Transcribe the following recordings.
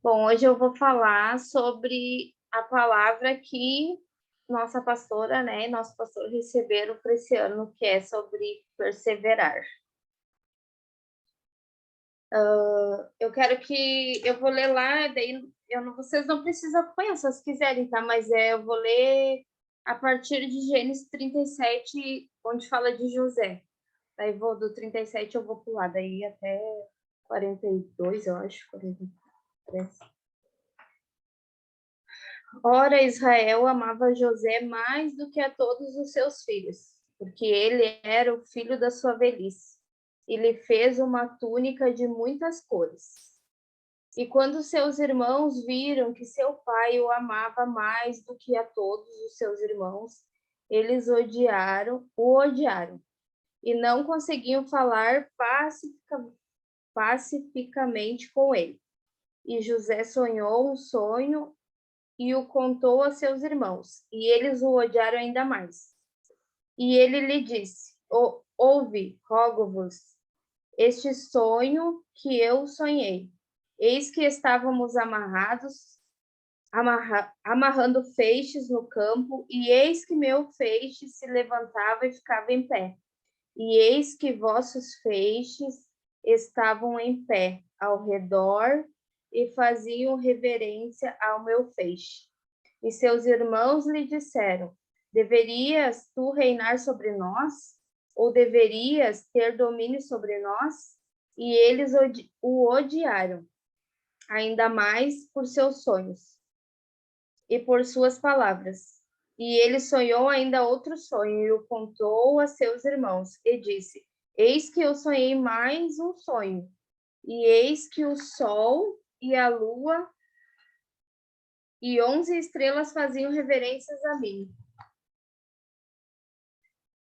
Bom, hoje eu vou falar sobre a palavra que nossa pastora, né, e nosso pastor receberam para esse ano, que é sobre perseverar. Eu quero que eu vou ler lá, daí vocês não precisam acompanhar, se vocês quiserem, tá? Mas eu vou ler a partir de Gênesis 37, onde fala de José. Daí vou do 37, eu vou pular daí até 42, eu acho, 43. Ora, Israel amava José mais do que a todos os seus filhos, porque ele era o filho da sua velhice, e lhe fez uma túnica de muitas cores. E quando seus irmãos viram que seu pai o amava mais do que a todos os seus irmãos, eles o odiaram, e não conseguiam falar pacificamente com ele. E José sonhou um sonho e o contou a seus irmãos, e eles o odiaram ainda mais. E ele lhe disse: Ouve, rogo-vos, este sonho que eu sonhei. Eis que estávamos amarrando feixes no campo, e eis que meu feixe se levantava e ficava em pé. E eis que vossos feixes estavam em pé ao redor e faziam reverência ao meu feixe. E seus irmãos lhe disseram: Deverias tu reinar sobre nós? Ou deverias ter domínio sobre nós? E eles o odiaram, ainda mais por seus sonhos e por suas palavras. E ele sonhou ainda outro sonho e o contou a seus irmãos, e disse: Eis que eu sonhei mais um sonho, e eis que o sol e a lua e 11 estrelas faziam reverências a mim.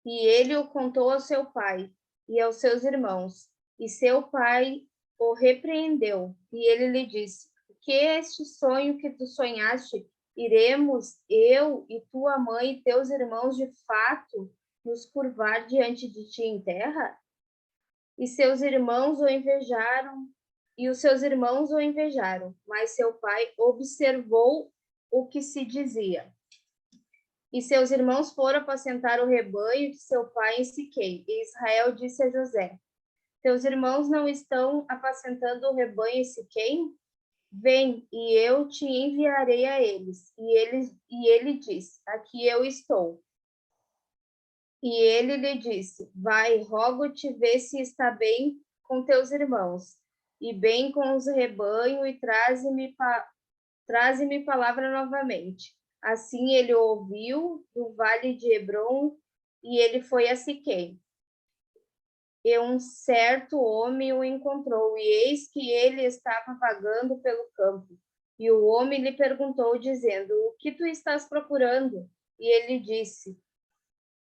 E ele o contou ao seu pai e aos seus irmãos. E seu pai o repreendeu. E ele lhe disse: Que é este sonho que tu sonhaste? Iremos eu e tua mãe e teus irmãos de fato nos curvar diante de ti em terra? E seus irmãos o invejaram, e os seus irmãos o invejaram, mas seu pai observou o que se dizia. E seus irmãos foram apacentar o rebanho de seu pai em Siquém. E Israel disse a José: Teus irmãos não estão apacentando o rebanho em Siquém? Vem, e eu te enviarei a eles. E ele disse: Aqui eu estou. E ele lhe disse: Vai, rogo-te, vê se está bem com teus irmãos, e bem com os rebanhos, e traze-me palavra novamente. Assim ele ouviu do vale de Hebron, e ele foi a Siquém. E um certo homem o encontrou, e eis que ele estava vagando pelo campo. E o homem lhe perguntou, dizendo: O que tu estás procurando? E ele disse: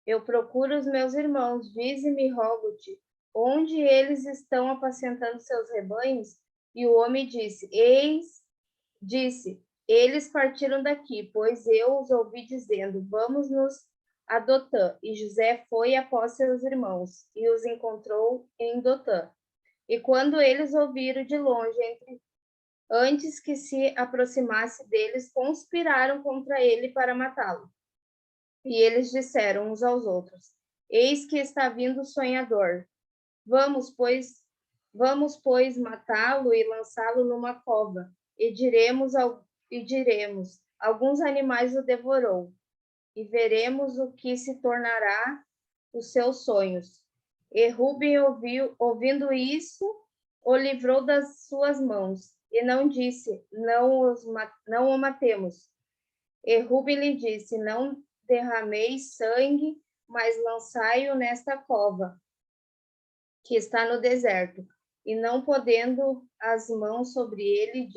Eu procuro os meus irmãos, dize-me, rogo-te, onde eles estão apacentando seus rebanhos? E o homem disse, eles partiram daqui, pois eu os ouvi dizendo, vamos-nos a Dotã. E José foi após seus irmãos, e os encontrou em Dotã. E quando eles ouviram de longe, antes que se aproximasse deles, conspiraram contra ele para matá-lo. E eles disseram uns aos outros: Eis que está vindo o sonhador. Vamos, pois, matá-lo e lançá-lo numa cova. E diremos: alguns animais o devorou. E veremos o que se tornará os seus sonhos. E Rubem ouvindo isso, o livrou das suas mãos. E não disse: não o matemos. E Rubem lhe disse: Não derrameis sangue, mas lançai-o nesta cova, que está no deserto. E não podendo as mãos sobre ele,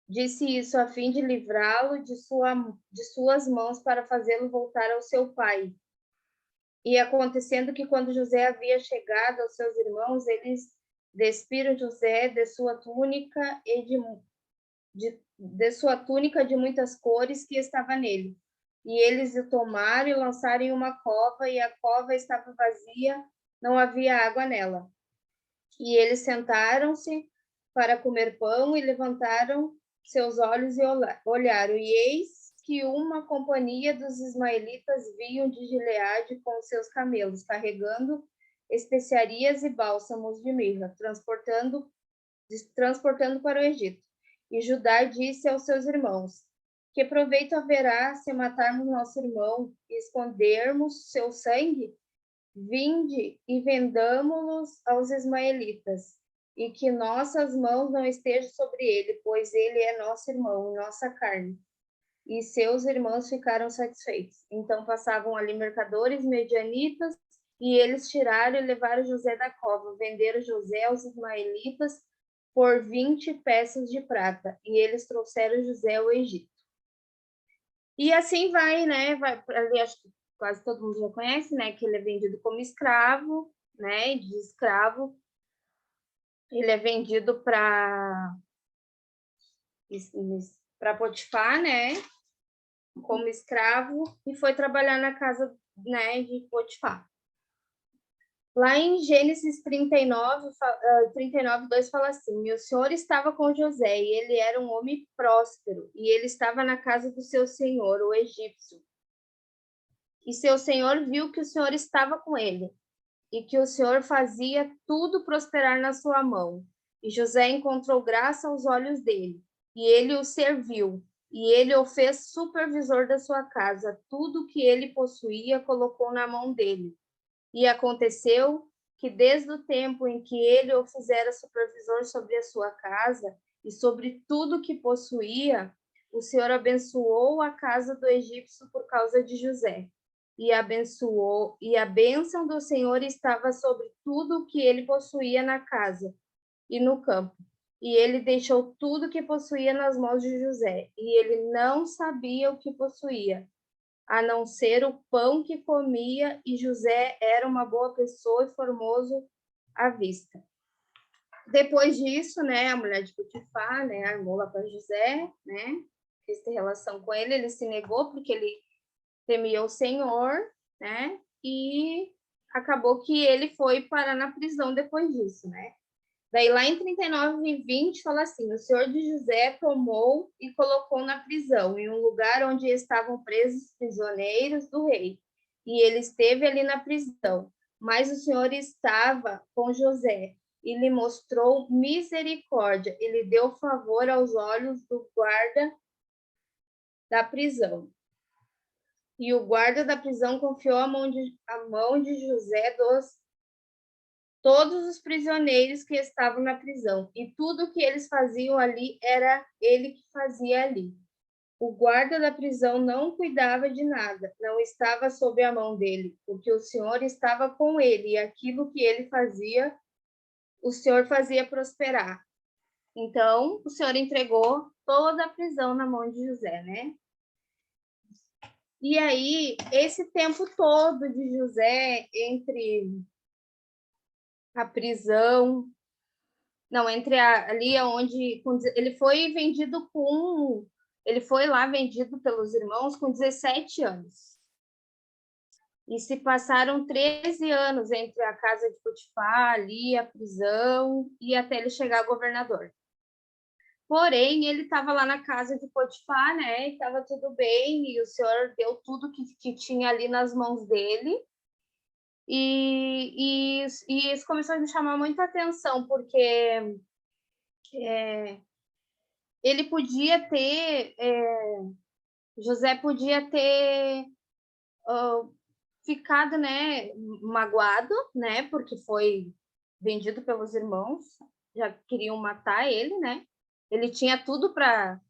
disse isso a fim de livrá-lo de suas mãos para fazê-lo voltar ao seu pai. E acontecendo que quando José havia chegado aos seus irmãos, eles despiram José de sua túnica de sua túnica de muitas cores que estava nele. E eles o tomaram e lançaram em uma cova, e a cova estava vazia, não havia água nela. E eles sentaram-se para comer pão, e levantaram seus olhos e olharam, e eis que uma companhia dos ismaelitas vinham de Gileade com seus camelos, carregando especiarias e bálsamos de mirra, transportando para o Egito. E Judá disse aos seus irmãos: que proveito haverá se matarmos nosso irmão e escondermos seu sangue? Vinde e vendamo-los aos ismaelitas, e que nossas mãos não estejam sobre ele, pois ele é nosso irmão, nossa carne. E seus irmãos ficaram satisfeitos. Então passavam ali mercadores medianitas, e eles tiraram e levaram José da cova, venderam José aos ismaelitas por 20 peças de prata, e eles trouxeram José ao Egito. E assim vai, né? Vai ali, acho que quase todo mundo já conhece, né? Que ele é vendido como escravo, né? De escravo, ele é vendido para Potifar, né? Como escravo, e foi trabalhar na casa, né, de Potifar. Lá em Gênesis 39, 2 fala assim: e o Senhor estava com José, e ele era um homem próspero, e ele estava na casa do seu senhor, o egípcio. E seu senhor viu que o Senhor estava com ele, e que o Senhor fazia tudo prosperar na sua mão. E José encontrou graça aos olhos dele, e ele o serviu, e ele o fez supervisor da sua casa. Tudo que ele possuía colocou na mão dele. E aconteceu que desde o tempo em que ele o fizera supervisor sobre a sua casa e sobre tudo que possuía, o Senhor abençoou a casa do egípcio por causa de José. E abençoou, e a bênção do Senhor estava sobre tudo o que ele possuía na casa e no campo. E ele deixou tudo que possuía nas mãos de José, e ele não sabia o que possuía, a não ser o pão que comia, e José era uma boa pessoa e formoso à vista. Depois disso, né, a mulher de Potifar, né, armou lá para José, né, fez relação com ele, ele se negou porque ele temia o Senhor, né, e acabou que ele foi parar na prisão depois disso, né. Daí, lá em 39 e 20, fala assim: o Senhor de José tomou e colocou na prisão, em um lugar onde estavam presos prisioneiros do rei. E ele esteve ali na prisão. Mas o Senhor estava com José e lhe mostrou misericórdia. Ele deu favor aos olhos do guarda da prisão. E o guarda da prisão confiou a mão de José todos os prisioneiros que estavam na prisão, e tudo que eles faziam ali era ele que fazia ali. O guarda da prisão não cuidava de nada, não estava sob a mão dele, porque o Senhor estava com ele, e aquilo que ele fazia, o Senhor fazia prosperar. Então, o Senhor entregou toda a prisão na mão de José, né? E aí, esse tempo todo de José entre a prisão, não, entre ali onde ele foi vendido ele foi lá vendido pelos irmãos com 17 anos. E se passaram 13 anos entre a casa de Potifar, ali, a prisão, e até ele chegar governador. Porém, ele estava lá na casa de Potifar, né? E estava tudo bem, e o Senhor deu tudo que tinha ali nas mãos dele. E isso começou a me chamar muita atenção, porque ele podia ter, José podia ter ficado, né, magoado, né, porque foi vendido pelos irmãos, já queriam matar ele, né? Ele tinha tudo para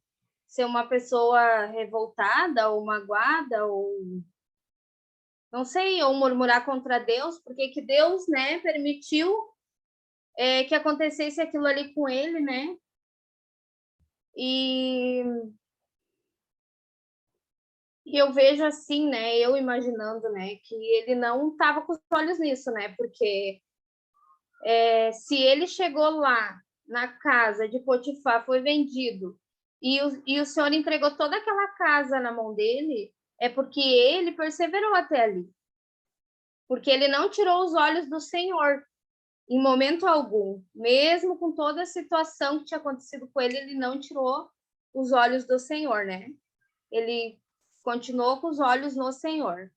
ser uma pessoa revoltada ou magoada, ou não sei, ou murmurar contra Deus, porque que Deus, né, permitiu que acontecesse aquilo ali com ele, né? E eu vejo assim, né, eu imaginando, né, que ele não estava com os olhos nisso, né, porque se ele chegou lá na casa de Potifar, foi vendido, e o Senhor entregou toda aquela casa na mão dele, é porque ele perseverou até ali. Porque ele não tirou os olhos do Senhor. Em momento algum, mesmo com toda a situação que tinha acontecido com ele, ele não tirou os olhos do Senhor, né? Ele continuou com os olhos no Senhor.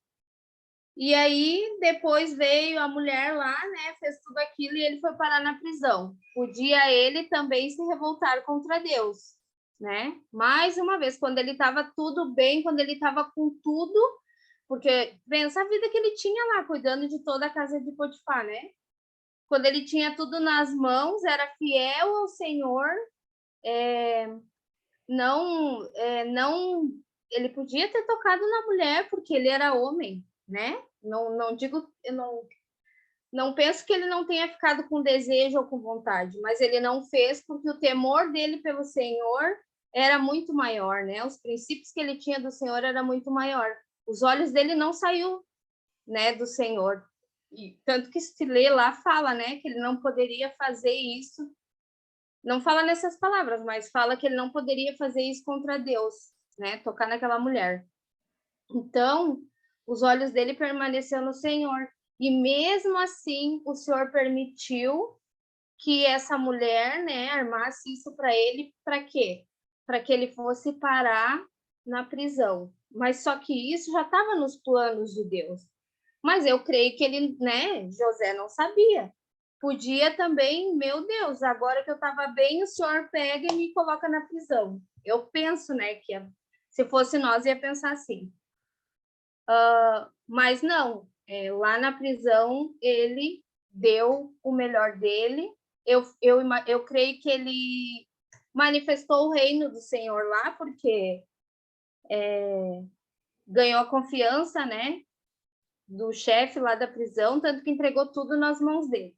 E aí, depois veio a mulher lá, né? Fez tudo aquilo e ele foi parar na prisão. Podia ele também se revoltar contra Deus, né? Mais uma vez, quando ele estava tudo bem, quando ele estava com tudo, porque pensa a vida que ele tinha lá, cuidando de toda a casa de Potifar, né? Quando ele tinha tudo nas mãos, era fiel ao Senhor, não, ele podia ter tocado na mulher porque ele era homem, né? Não digo, eu não penso que ele não tenha ficado com desejo ou com vontade, mas ele não fez porque o temor dele pelo Senhor era muito maior, né? Os princípios que ele tinha do Senhor era muito maior. Os olhos dele não saiu, né, do Senhor. E tanto que se lê lá fala, né, que ele não poderia fazer isso. Não fala nessas palavras, mas fala que ele não poderia fazer isso contra Deus, né? Tocar naquela mulher. Então, os olhos dele permaneceram no Senhor. E mesmo assim, o Senhor permitiu que essa mulher, né, armasse isso para ele, para quê? Para que ele fosse parar na prisão. Mas só que isso já estava nos planos de Deus. Mas eu creio que ele, né, José não sabia. Podia também, meu Deus, agora que eu estava bem, o senhor pega e me coloca na prisão. Eu penso, né, que se fosse nós, ia pensar assim. Mas não, lá na prisão, ele deu o melhor dele. Eu creio que ele manifestou o reino do Senhor lá, porque ganhou a confiança, né, do chefe lá da prisão, tanto que entregou tudo nas mãos dele.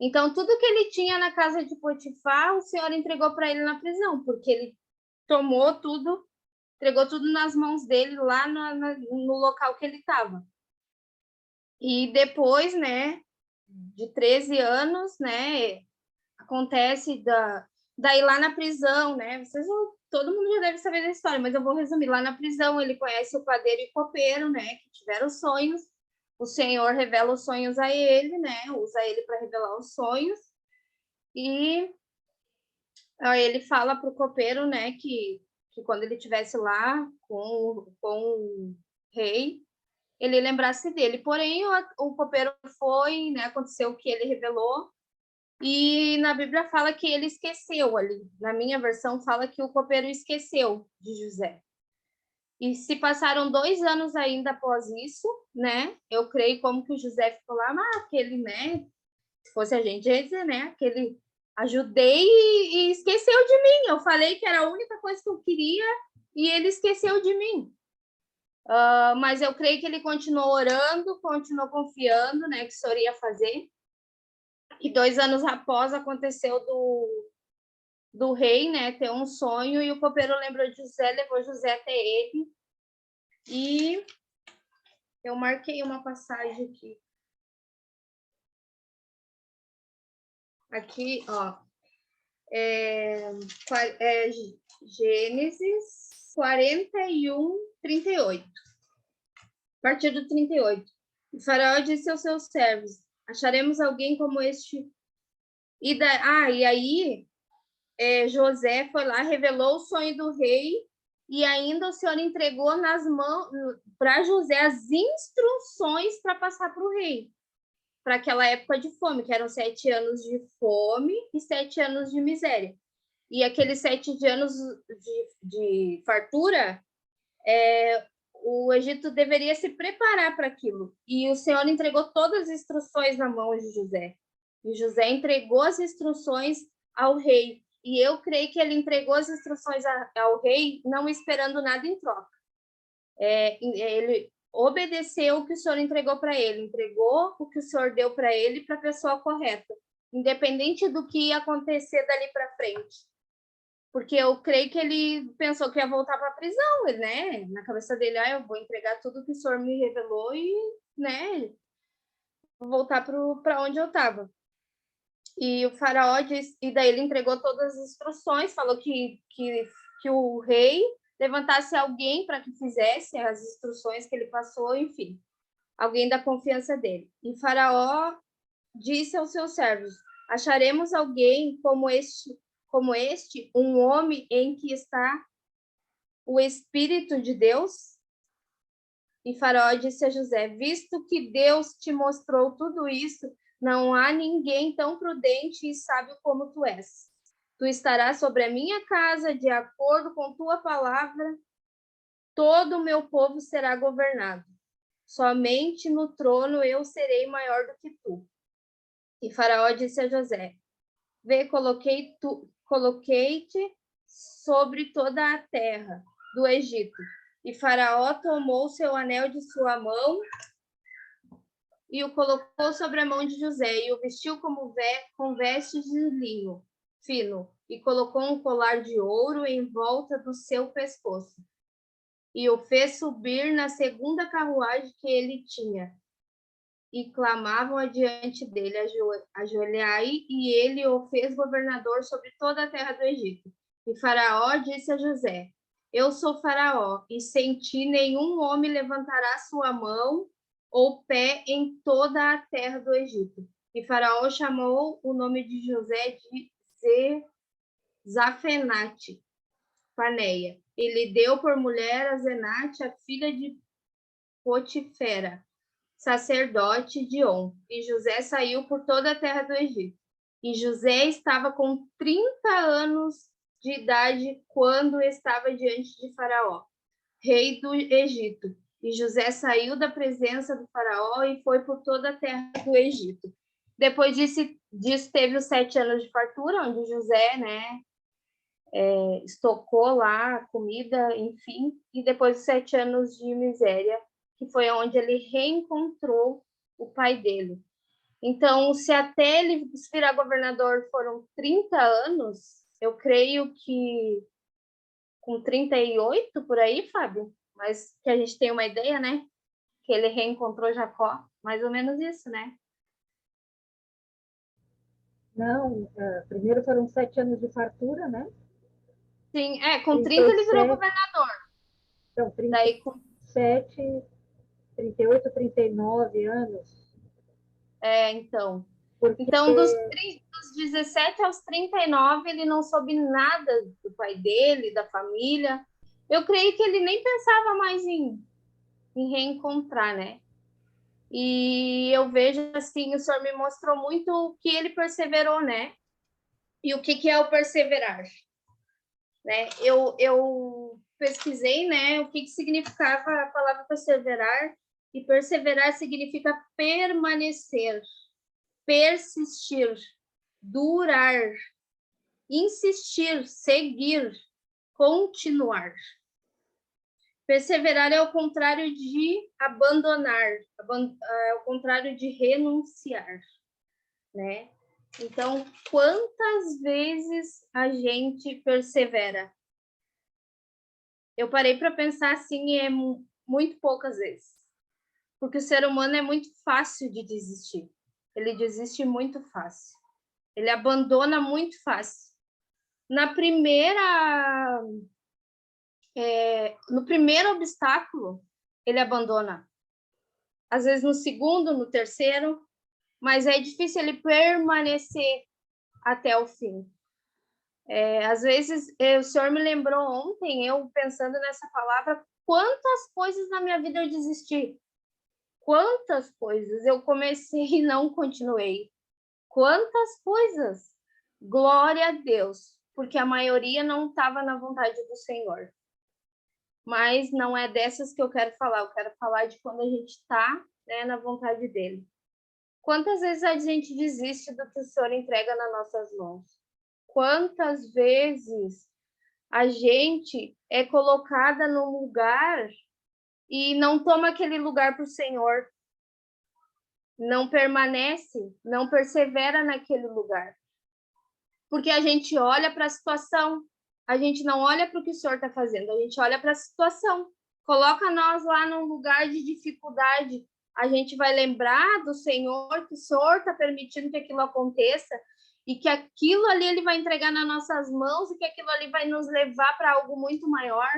Então, tudo que ele tinha na casa de Potifar, o Senhor entregou para ele na prisão, porque ele tomou tudo, entregou tudo nas mãos dele lá no local que ele estava. E depois, né, de 13 anos, né, acontece daí lá na prisão, né, todo mundo já deve saber da história, mas eu vou resumir. Lá na prisão, ele conhece o padeiro e o copeiro, né, que tiveram sonhos. O Senhor revela os sonhos a ele, né, usa ele para revelar os sonhos. E aí ele fala para o copeiro, né, que quando ele estivesse lá com o rei, ele lembrasse dele. Porém, o copeiro foi, né, aconteceu o que ele revelou, e na Bíblia fala que ele esqueceu ali. Na minha versão fala que o copeiro esqueceu de José. E se passaram 2 anos ainda após isso, né? Eu creio como que o José ficou lá, aquele, né? Se fosse a gente ia dizer, né? Aquele ajudei e esqueceu de mim. Eu falei que era a única coisa que eu queria e ele esqueceu de mim. Mas eu creio que ele continuou orando, continuou confiando, né, que o Senhor ia fazer. E 2 anos após aconteceu do rei, né, ter um sonho, e o copeiro lembrou de José, levou José até ele. E eu marquei uma passagem aqui. Aqui, ó. Gênesis 41, 38. A partir do 38. O faraó disse aos seus servos: acharemos alguém como este. E aí José foi lá, revelou o sonho do rei, e ainda o Senhor entregou nas mãos para José as instruções para passar para o rei, para aquela época de fome, que eram 7 anos de fome e 7 anos de miséria. E aqueles 7 anos de fartura, o Egito deveria se preparar para aquilo. E o Senhor entregou todas as instruções na mão de José. E José entregou as instruções ao rei. E eu creio que ele entregou as instruções ao rei, não esperando nada em troca. Ele obedeceu o que o Senhor entregou para ele, entregou o que o Senhor deu para ele para a pessoa correta, independente do que ia acontecer dali para frente. Porque eu creio que ele pensou que ia voltar para a prisão, né? Na cabeça dele, eu vou entregar tudo que o Senhor me revelou e, né, vou voltar para onde eu estava. E o faraó disse, e daí ele entregou todas as instruções, falou que o rei levantasse alguém para que fizesse as instruções que ele passou, enfim, alguém da confiança dele. E Faraó disse aos seus servos: acharemos alguém como este, um homem em que está o Espírito de Deus? E Faraó disse a José: visto que Deus te mostrou tudo isso, não há ninguém tão prudente e sábio como tu és. Tu estarás sobre a minha casa, de acordo com tua palavra, todo o meu povo será governado. Somente no trono eu serei maior do que tu. E Faraó disse a José: vê, coloquei-te sobre toda a terra do Egito. E Faraó tomou seu anel de sua mão e o colocou sobre a mão de José, e o vestiu com vestes de linho fino, e colocou um colar de ouro em volta do seu pescoço, e o fez subir na segunda carruagem que ele tinha. E clamavam adiante dele: ajoelhai, e ele o fez governador sobre toda a terra do Egito. E Faraó disse a José: eu sou Faraó, e sem ti nenhum homem levantará sua mão ou pé em toda a terra do Egito. E Faraó chamou o nome de José de Zafenate Paneia. Ele deu por mulher a Zenate, a filha de Potifera, sacerdote de On. E José saiu por toda a terra do Egito. E José estava com 30 anos de idade quando estava diante de Faraó, rei do Egito. E José saiu da presença do Faraó e foi por toda a terra do Egito. Depois disso teve os 7 anos de fartura, onde José, estocou lá a comida, enfim, e depois os 7 anos de miséria, que foi onde ele reencontrou o pai dele. Então, se até ele virar governador foram 30 anos, eu creio que com 38 por aí, Fábio, mas que a gente tem uma ideia, né? Que ele reencontrou Jacó, mais ou menos isso, né? Não, primeiro foram 7 anos de fartura, né? Sim, com 30 ele virou 37, governador. então, Daí, com 37, 38, 39 anos. Então. Porque, Então, dos 17 aos 39, ele não soube nada do pai dele, da família. Eu creio que ele nem pensava mais em reencontrar, né? E eu vejo, assim, o Senhor me mostrou muito o que ele perseverou, né? E o que é o perseverar, né? Eu pesquisei, né, o que significava a palavra perseverar, e perseverar significa permanecer, persistir, durar, insistir, seguir, continuar. Perseverar é o contrário de abandonar, é o contrário de renunciar, né? Então, quantas vezes a gente persevera? Eu parei para pensar assim, é muito poucas vezes. Porque o ser humano é muito fácil de desistir. Ele desiste muito fácil. Ele abandona muito fácil. No primeiro obstáculo, ele abandona. Às vezes no segundo, no terceiro, mas é difícil ele permanecer até o fim. Às vezes, o Senhor me lembrou ontem, eu pensando nessa palavra, quantas coisas na minha vida eu desisti. Quantas coisas eu comecei e não continuei. Quantas coisas. Glória a Deus, porque a maioria não estava na vontade do Senhor. Mas não é dessas que eu quero falar. Eu quero falar de quando a gente está, né, na vontade dele. Quantas vezes a gente desiste do que o Senhor entrega nas nossas mãos? Quantas vezes a gente é colocada num lugar e não toma aquele lugar para o Senhor, não permanece, não persevera naquele lugar. Porque a gente olha para a situação, a gente não olha para o que o Senhor está fazendo, a gente olha para a situação. Coloca nós lá num lugar de dificuldade, a gente vai lembrar do Senhor, que o Senhor está permitindo que aquilo aconteça, e que aquilo ali ele vai entregar nas nossas mãos, e que aquilo ali vai nos levar para algo muito maior.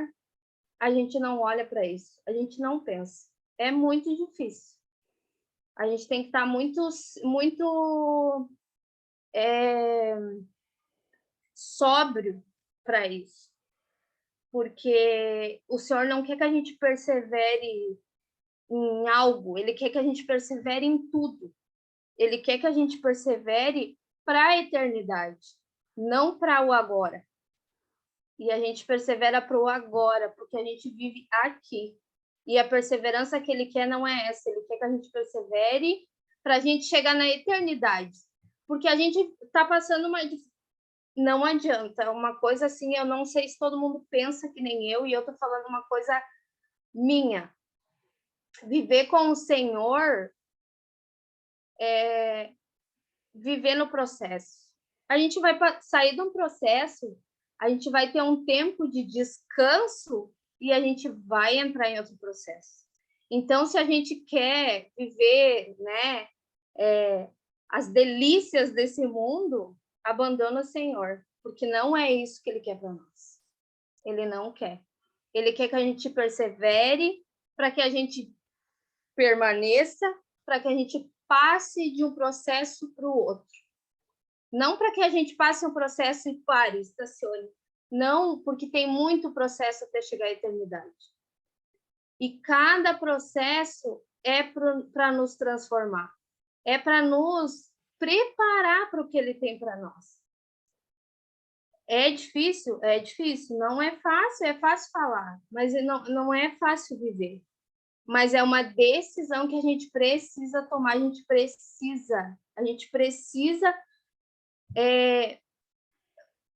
A gente não olha para isso, a gente não pensa. É muito difícil. A gente tem que estar muito sóbrio para isso, porque o Senhor não quer que a gente persevere em algo, Ele quer que a gente persevere em tudo. Ele quer que a gente persevere para a eternidade, não para o agora. E a gente persevera para o agora, porque a gente vive aqui. E a perseverança que Ele quer não é essa, Ele quer que a gente persevere para a gente chegar na eternidade. Porque a gente está passando uma... Não adianta, uma coisa assim, eu não sei se todo mundo pensa que nem eu, e eu estou falando uma coisa minha. Viver com o Senhor é viver no processo. A gente vai sair de um processo, a gente vai ter um tempo de descanso e a gente vai entrar em outro processo. Então, se a gente quer viver, né, as delícias desse mundo, abandona o Senhor, porque não é isso que Ele quer para nós. Ele não quer. Ele quer que a gente persevere, para que a gente permaneça, para que a gente passe de um processo para o outro. Não para que a gente passe um processo e pare, estacione. Não, porque tem muito processo até chegar à eternidade. E cada processo é para nos transformar. É para nos preparar para o que Ele tem para nós. É difícil, não é fácil falar, mas não é fácil viver. Mas é uma decisão que a gente precisa tomar, a gente precisa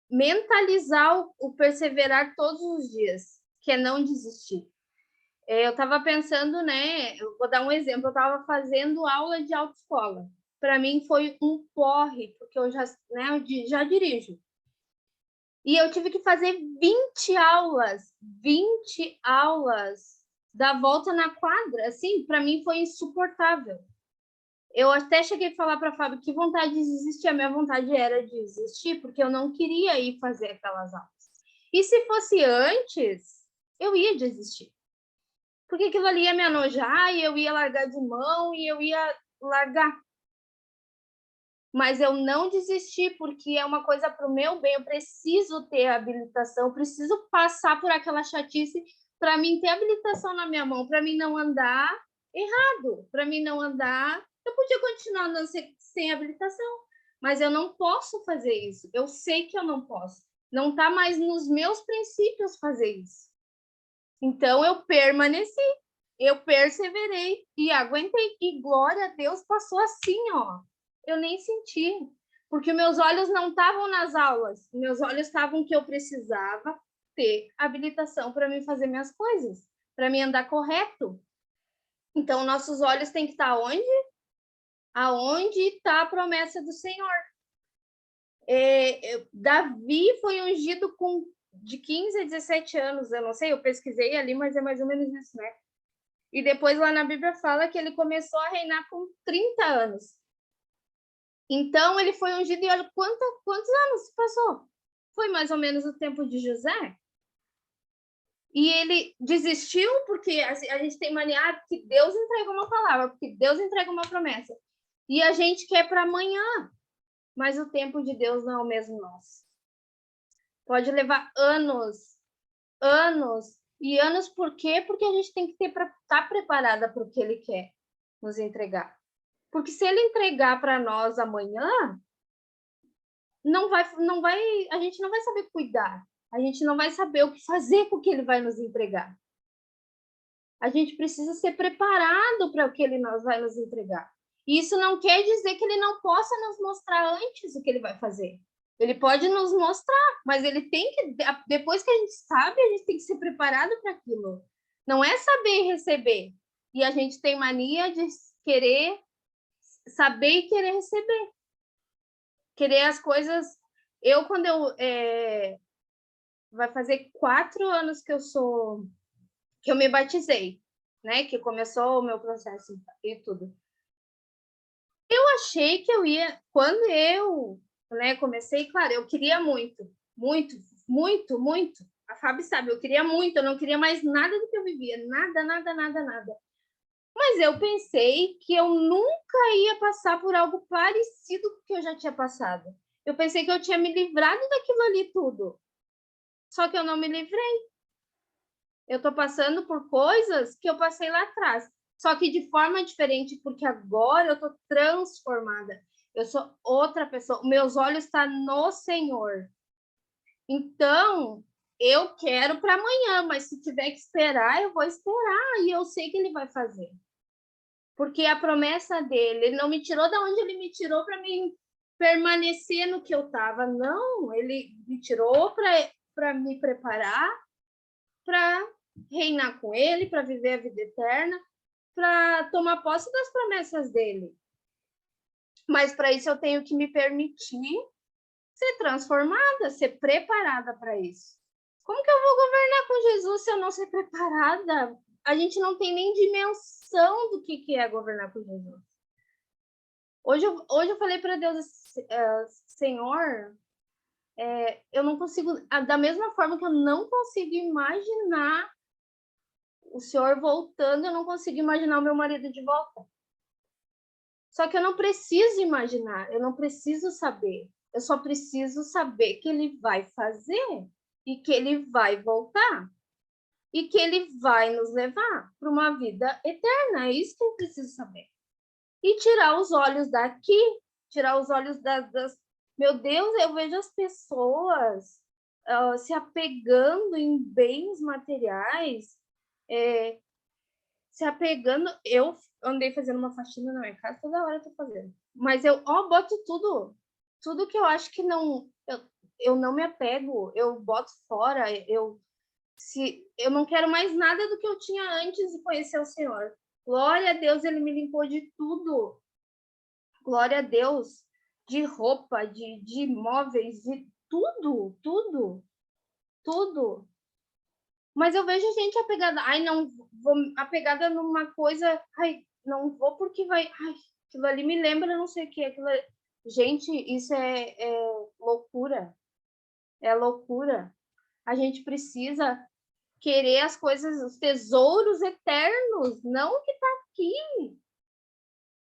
mentalizar o perseverar todos os dias, que é não desistir. Eu estava pensando, né? Eu vou dar um exemplo, eu estava fazendo aula de autoescola. Para mim foi um porre, porque eu já dirijo. E eu tive que fazer 20 aulas da volta na quadra. Assim, para mim foi insuportável. Eu até cheguei a falar para a Fábio que vontade de desistir. A minha vontade era de desistir, porque eu não queria ir fazer aquelas aulas. E se fosse antes, eu ia desistir. Porque aquilo ali ia me enojar e eu ia largar de mão e eu ia largar. Mas eu não desisti, porque é uma coisa para o meu bem. Eu preciso ter habilitação, preciso passar por aquela chatice para mim ter habilitação na minha mão, para mim não andar errado, para mim não andar. Eu podia continuar andando sem habilitação, mas eu não posso fazer isso. Eu sei que eu não posso. Não está mais nos meus princípios fazer isso. Então, eu permaneci, eu perseverei e aguentei. E glória a Deus, passou assim, ó. Eu nem senti, porque meus olhos não estavam nas aulas, meus olhos estavam que eu precisava ter habilitação para mim fazer minhas coisas, para mim andar correto. Então, nossos olhos têm que estar onde? Aonde está a promessa do Senhor. Davi foi ungido de 15 a 17 anos, eu não sei, eu pesquisei ali, mas é mais ou menos isso, né? E depois lá na Bíblia fala que ele começou a reinar com 30 anos. Então, ele foi ungido e olha quantos anos passou? Foi mais ou menos o tempo de José. E ele desistiu porque a gente tem mania que Deus entrega uma palavra, porque Deus entrega uma promessa. E a gente quer para amanhã, mas o tempo de Deus não é o mesmo nosso. Pode levar anos. E anos por quê? Porque a gente tem que estar preparada para o que ele quer nos entregar. Porque se ele entregar para nós amanhã, a gente não vai saber cuidar. A gente não vai saber o que fazer com o que ele vai nos entregar. A gente precisa ser preparado para o que ele vai nos entregar. E isso não quer dizer que ele não possa nos mostrar antes o que ele vai fazer. Ele pode nos mostrar, mas ele tem que, depois que a gente sabe, a gente tem que ser preparado para aquilo. Não é saber e receber. E a gente tem mania de querer saber e querer receber. Querer as coisas... quando vai fazer 4 anos que eu me batizei, né? Que começou o meu processo e tudo. Eu achei que eu ia... Quando eu comecei, claro, eu queria muito. A Fábio sabe, eu queria muito, eu não queria mais nada do que eu vivia. Nada. Mas eu pensei que eu nunca ia passar por algo parecido com o que eu já tinha passado. Eu pensei que eu tinha me livrado daquilo ali tudo. Só que eu não me livrei. Eu estou passando por coisas que eu passei lá atrás. Só que de forma diferente, porque agora eu estou transformada. Eu sou outra pessoa. Meus olhos estão no Senhor. Então, eu quero para amanhã, mas se tiver que esperar, eu vou esperar. E eu sei que ele vai fazer. Porque a promessa dele, ele não me tirou da onde ele me tirou para me permanecer no que eu estava. Não, ele me tirou para me preparar para reinar com ele, para viver a vida eterna, para tomar posse das promessas dele. Mas para isso eu tenho que me permitir ser transformada, ser preparada para isso. Como que eu vou governar com Jesus se eu não ser preparada? A gente não tem nem dimensão do que é governar com Jesus. Hoje eu falei para Deus, Senhor, eu não consigo, da mesma forma que eu não consigo imaginar o Senhor voltando, eu não consigo imaginar o meu marido de volta. Só que eu não preciso imaginar, eu não preciso saber. Eu só preciso saber que ele vai fazer e que ele vai voltar e que ele vai nos levar para uma vida eterna. É isso que eu preciso saber. E tirar os olhos daqui, tirar os olhos das... Meu Deus, eu vejo as pessoas se apegando em bens materiais, se apegando... Eu andei fazendo uma faxina na minha casa, toda hora eu tô fazendo. Mas eu boto tudo que eu acho que não... Eu não me apego, eu boto fora, eu não quero mais nada do que eu tinha antes de conhecer o Senhor. Glória a Deus, ele me limpou de tudo. Glória a Deus, de roupa, de móveis, de tudo, tudo, tudo. Mas eu vejo gente apegada, não vou apegada numa coisa, não vou porque vai, aquilo ali me lembra não sei o que, aquilo ali. Gente, isso é loucura, é loucura. A gente precisa querer as coisas, os tesouros eternos, não o que está aqui,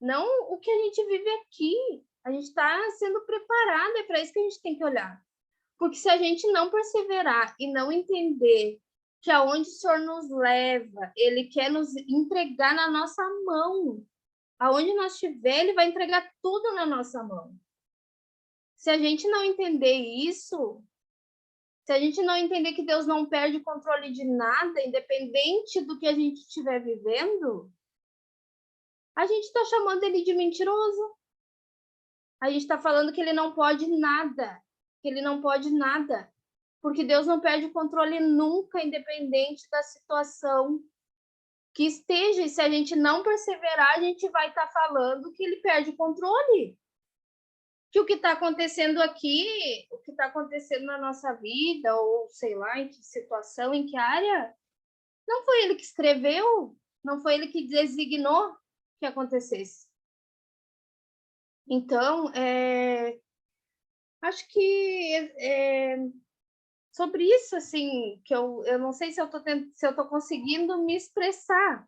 não o que a gente vive aqui. A gente está sendo preparado, é para isso que a gente tem que olhar. Porque se a gente não perseverar e não entender que aonde o Senhor nos leva, Ele quer nos entregar na nossa mão. Aonde nós estiver, Ele vai entregar tudo na nossa mão. Se a gente não entender isso, se a gente não entender que Deus não perde o controle de nada, independente do que a gente estiver vivendo, a gente está chamando Ele de mentiroso. A gente está falando que Ele não pode nada, que Ele não pode nada. Porque Deus não perde o controle nunca, independente da situação que esteja. E se a gente não perseverar, a gente vai estar falando que ele perde o controle. Que o que está acontecendo aqui, o que está acontecendo na nossa vida, ou sei lá, em que situação, em que área, não foi ele que escreveu, não foi ele que designou que acontecesse. Então, acho que sobre isso, assim, que eu não sei se eu tô conseguindo me expressar,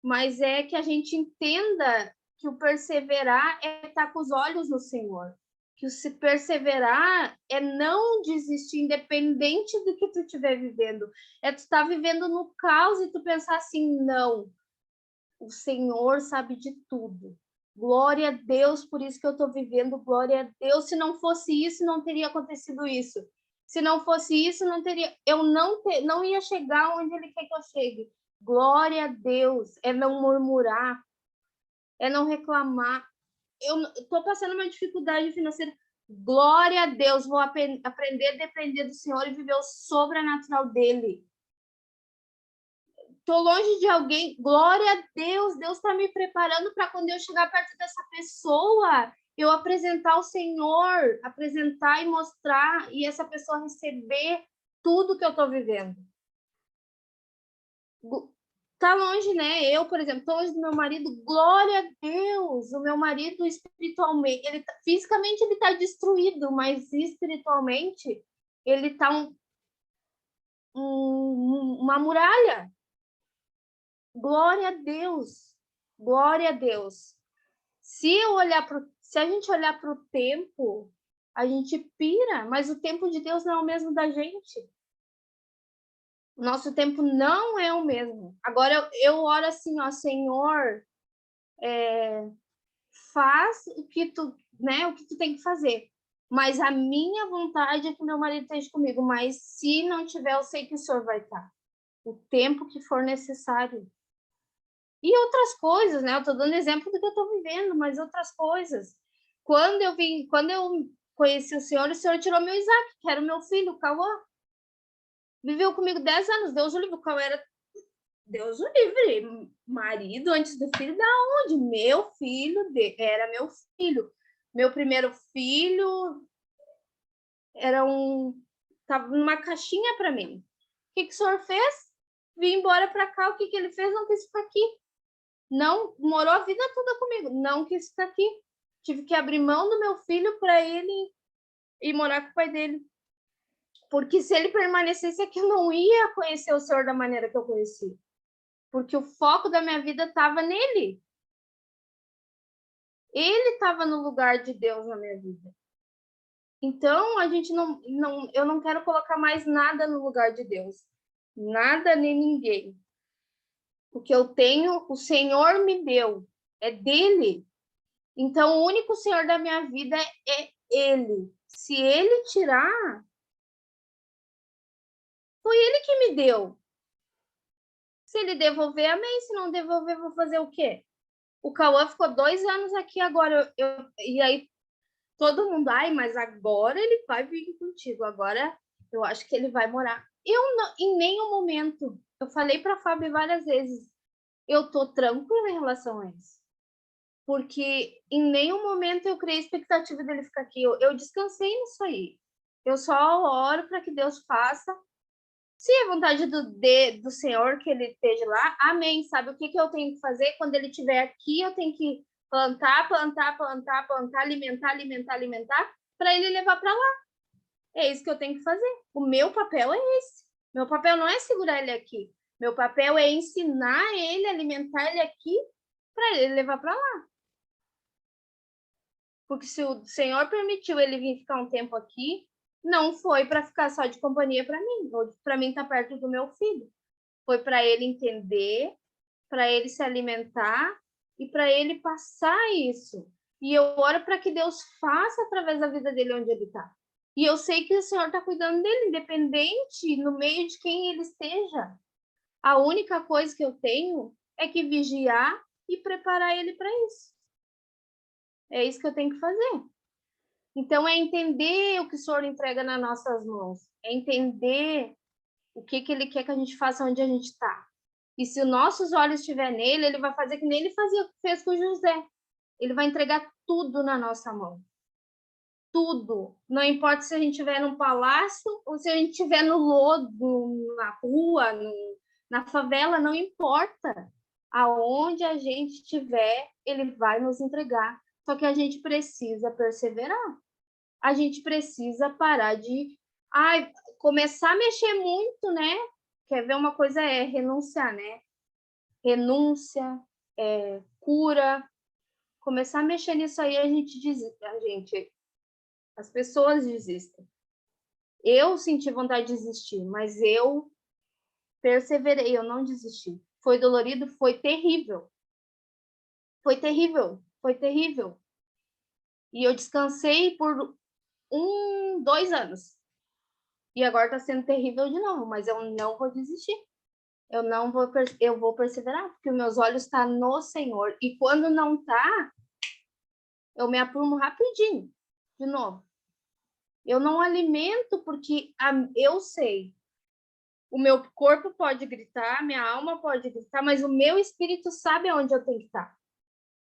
mas é que a gente entenda que o perseverar é estar com os olhos no Senhor, que o se perseverar é não desistir, independente do que tu estiver vivendo, é tu estar vivendo no caos e tu pensar assim, não, o Senhor sabe de tudo. Glória a Deus por isso que eu estou vivendo, glória a Deus, se não fosse isso, não teria acontecido isso. Se não fosse isso, não teria, eu não ia chegar onde Ele quer que eu chegue. Glória a Deus, é não murmurar, é não reclamar. Eu estou passando uma dificuldade financeira. Glória a Deus, vou aprender a depender do Senhor e viver o sobrenatural dele. Estou longe de alguém. Glória a Deus, Deus está me preparando para quando eu chegar perto dessa pessoa, eu apresentar o Senhor, apresentar e mostrar, e essa pessoa receber tudo que eu estou vivendo. Tá longe, né? Eu, por exemplo, tô longe do meu marido. Glória a Deus! O meu marido espiritualmente, fisicamente ele tá destruído, mas espiritualmente ele tá uma muralha. Glória a Deus! Glória a Deus. Se a gente olhar para o tempo, a gente pira, mas o tempo de Deus não é o mesmo da gente. O nosso tempo não é o mesmo. Agora eu oro assim, ó, Senhor, faz o que tu, né, o que tu tem que fazer. Mas a minha vontade é que meu marido esteja comigo, mas se não tiver, eu sei que o Senhor vai estar. O tempo que for necessário. E outras coisas, né? Eu estou dando exemplo do que eu estou vivendo, mas outras coisas. Quando eu conheci o Senhor tirou meu Isaac, que era o meu filho, o Cauã. Viveu comigo 10 anos, Deus o livre. Qual era? Deus o livre. Marido antes do filho, da onde? Meu filho, era meu filho. Meu primeiro filho estava numa caixinha para mim. O que o Senhor fez? Vim embora para cá. O que ele fez? Não quis ficar aqui. Não morou a vida toda comigo, não quis ficar aqui. Tive que abrir mão do meu filho para ele ir morar com o pai dele. Porque se ele permanecesse aqui, eu não ia conhecer o Senhor da maneira que eu conheci. Porque o foco da minha vida estava nele. Ele estava no lugar de Deus na minha vida. Então, a gente eu não quero colocar mais nada no lugar de Deus. Nada nem ninguém. O que eu tenho, o Senhor me deu. É dele. Então, o único Senhor da minha vida é Ele. Se Ele tirar, foi Ele que me deu. Se Ele devolver, amém. Se não devolver, vou fazer o quê? O Cauã ficou 2 anos aqui agora. E aí, todo mundo, ai, mas agora ele vai vir contigo. Agora, eu acho que ele vai morar. Eu, não, em nenhum momento, eu falei para a Fábio várias vezes, eu tô tranquila em relação a isso. Porque em nenhum momento eu criei expectativa dele ficar aqui. Eu descansei nisso aí. Eu só oro para que Deus faça. Se é vontade do Senhor que ele esteja lá, amém. Sabe o que eu tenho que fazer? Quando ele estiver aqui, eu tenho que plantar, alimentar, para ele levar para lá. É isso que eu tenho que fazer. O meu papel é esse. Meu papel não é segurar ele aqui. Meu papel é ensinar ele, alimentar ele aqui, para ele levar para lá. Porque se o Senhor permitiu ele vir ficar um tempo aqui, não foi para ficar só de companhia para mim, ou para mim estar perto do meu filho. Foi para ele entender, para ele se alimentar e para ele passar isso. E eu oro para que Deus faça através da vida dele onde ele está. E eu sei que o Senhor está cuidando dele, independente, no meio de quem ele esteja. A única coisa que eu tenho é que vigiar e preparar ele para isso. É isso que eu tenho que fazer. Então, é entender o que o Senhor entrega nas nossas mãos. É entender o que Ele quer que a gente faça onde a gente está. E se os nossos olhos estiverem nele, Ele vai fazer que nem Ele fez com José. Ele vai entregar tudo na nossa mão. Tudo. Não importa se a gente estiver num palácio ou se a gente estiver no lodo, na rua, na favela, não importa. Aonde a gente estiver, Ele vai nos entregar. Só que a gente precisa perseverar. A gente precisa parar de começar a mexer muito, né? Quer ver uma coisa renunciar, né? Renúncia, cura. Começar a mexer nisso aí, as pessoas desistem. Eu senti vontade de desistir, mas eu perseverei, eu não desisti. Foi dolorido, foi terrível. Foi terrível, foi terrível. E eu descansei por 2 anos. E agora está sendo terrível de novo, mas eu não vou desistir. Eu vou perseverar, porque meus olhos estão no Senhor. E quando não está, eu me aprumo rapidinho, de novo. Eu não alimento porque eu sei. O meu corpo pode gritar, minha alma pode gritar, mas o meu espírito sabe aonde eu tenho que estar.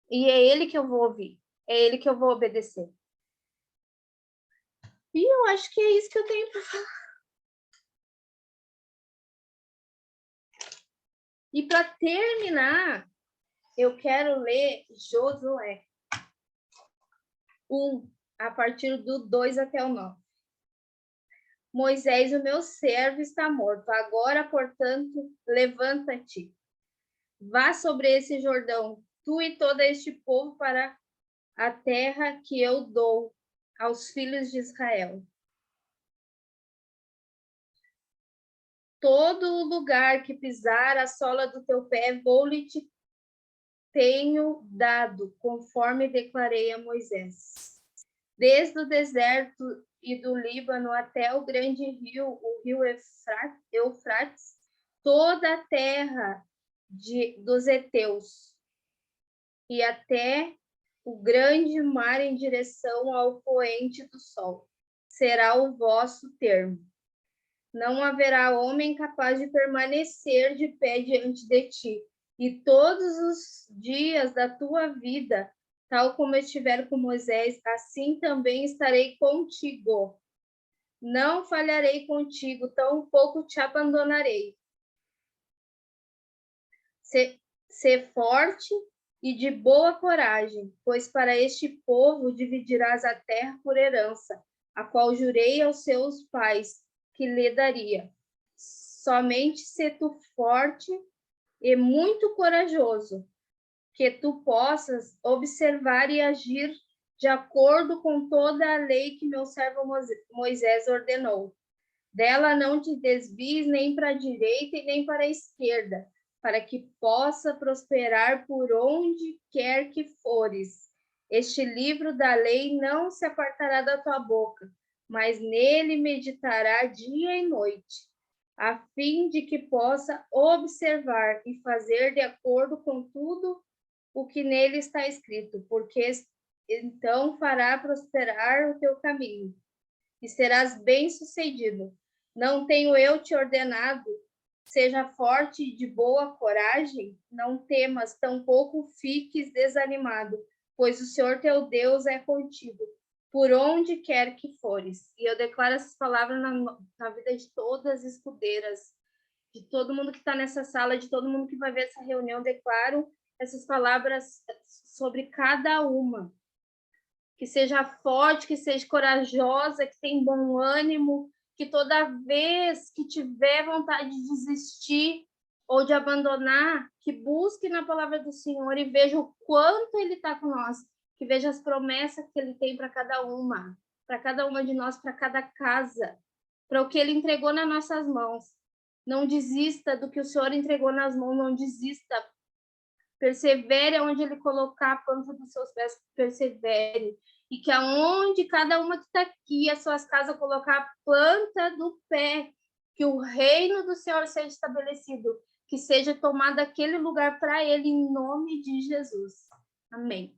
E é ele que eu vou ouvir. É ele que eu vou obedecer. E eu acho que é isso que eu tenho para falar. E para terminar, eu quero ler Josué 1, a partir do 2 até o 9. Moisés, o meu servo, está morto. Agora, portanto, levanta-te. Vá sobre esse Jordão tu e todo este povo para a terra que eu dou aos filhos de Israel. Todo lugar que pisar a sola do teu pé, vou-lhe te tenho dado, conforme declarei a Moisés. Desde o deserto e do Líbano até o grande rio, o rio Eufrates, toda a terra dos heteus, e até o grande mar em direção ao poente do sol, será o vosso termo. Não haverá homem capaz de permanecer de pé diante de ti, e todos os dias da tua vida, tal como estiver com Moisés, assim também estarei contigo. Não falharei contigo, tampouco te abandonarei. Sê forte e de boa coragem, pois para este povo dividirás a terra por herança, a qual jurei aos seus pais que lhe daria. Somente sê tu forte e muito corajoso, que tu possas observar e agir de acordo com toda a lei que meu servo Moisés ordenou. Dela não te desvies nem para a direita e nem para a esquerda, para que possa prosperar por onde quer que fores. Este livro da lei não se apartará da tua boca, mas nele meditará dia e noite, a fim de que possa observar e fazer de acordo com tudo o que nele está escrito, porque então fará prosperar o teu caminho e serás bem-sucedido. Não tenho eu te ordenado? Seja forte e de boa coragem, não temas, tampouco fiques desanimado, pois o Senhor teu Deus é contigo, por onde quer que fores. E eu declaro essas palavras na vida de todas as escudeiras, de todo mundo que está nessa sala, de todo mundo que vai ver essa reunião, declaro essas palavras sobre cada uma. Que seja forte, que seja corajosa, que tenha bom ânimo, que toda vez que tiver vontade de desistir ou de abandonar, que busque na palavra do Senhor e veja o quanto Ele está com nós, que veja as promessas que Ele tem para cada uma de nós, para cada casa, para o que Ele entregou nas nossas mãos. Não desista do que o Senhor entregou nas mãos, não desista. Persevere onde Ele colocar a planta dos seus pés, persevere. E que aonde cada uma que está aqui, as suas casas, colocar a planta do pé, que o reino do Senhor seja estabelecido, que seja tomado aquele lugar para Ele, em nome de Jesus. Amém.